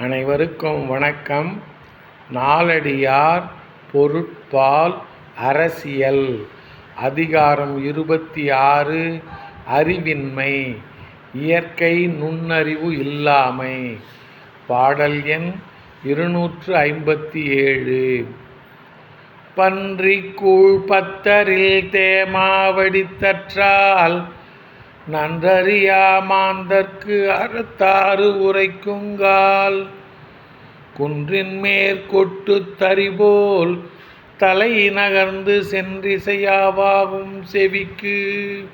அனைவருக்கும் வணக்கம். நாலடியார் பொருட்பால் அரசியல் அதிகாரம் 26 அறிவின்மை இயற்கை நுண்ணறிவு இல்லாமை. பாடல் எண் 257. பன்றிக்கூழ் பத்தரில் தேமாவடித்தற்றால் நன்றறியா மாந்தர்க்கு அறத்தாறு உரைக்குங்கால். குன்றின் மேற்கொட்டுத் தறிபோல் தலை நகர்ந்து சென்றிசையாவாகும் செவிக்கு.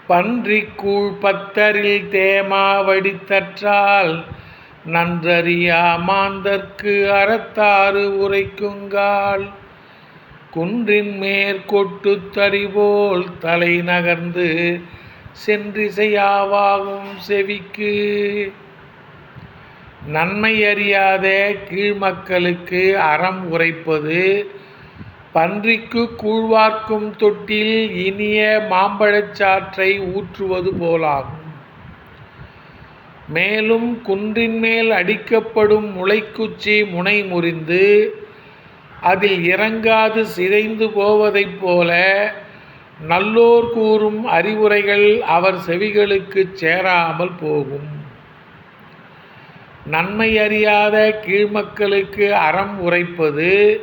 பன்றிக்கூழ் பத்தரில் தேமாவடித்தற்றால் நன்றறியா மாந்தர்க்கு அறத்தாறு உரைக்குங்கால். குன்றின் மேற்கொட்டுத் தறிபோல் தலை நகர்ந்து சென்றிசையாவாகும் செவிக்கு. நன்மை அறியாத கீழ்மக்களுக்கு அறம் உரைப்பது பன்றிக்கு கூழ்வார்க்கும் தொட்டில் இனிய மாம்பழச்சாற்றை ஊற்றுவது போலாகும். மேலும் குன்றின் மேல் அடிக்கப்படும் முளைக்குச்சி முனை முறிந்து அதில் இறங்காது சிதைந்து போவதைப் போல நல்லோர் கூறும் அறிவுரைகள் அவர் செவிகளுக்கு சேராமல் போகும். நன்மை அறியாத கீழ்மக்களுக்கு அறம் உரைப்பது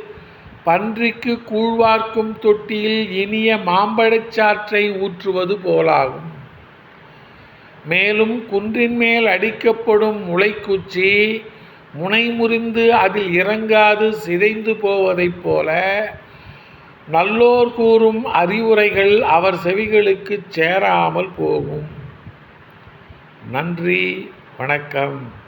பன்றிக்கு கூழ்வார்க்கும் தொட்டியில் இனிய மாம்பழச்சாற்றை ஊற்றுவது போலாகும். மேலும் குன்றின் மேல் அடிக்கப்படும் முளைக்குச்சி முனை முறிந்து அதில் இறங்காது சிதைந்து போவதைப் போல நல்லோர் கூறும் அறிவுரைகள் அவர் செவிகளுக்கு சேராமல் போகும். நன்றி, வணக்கம்.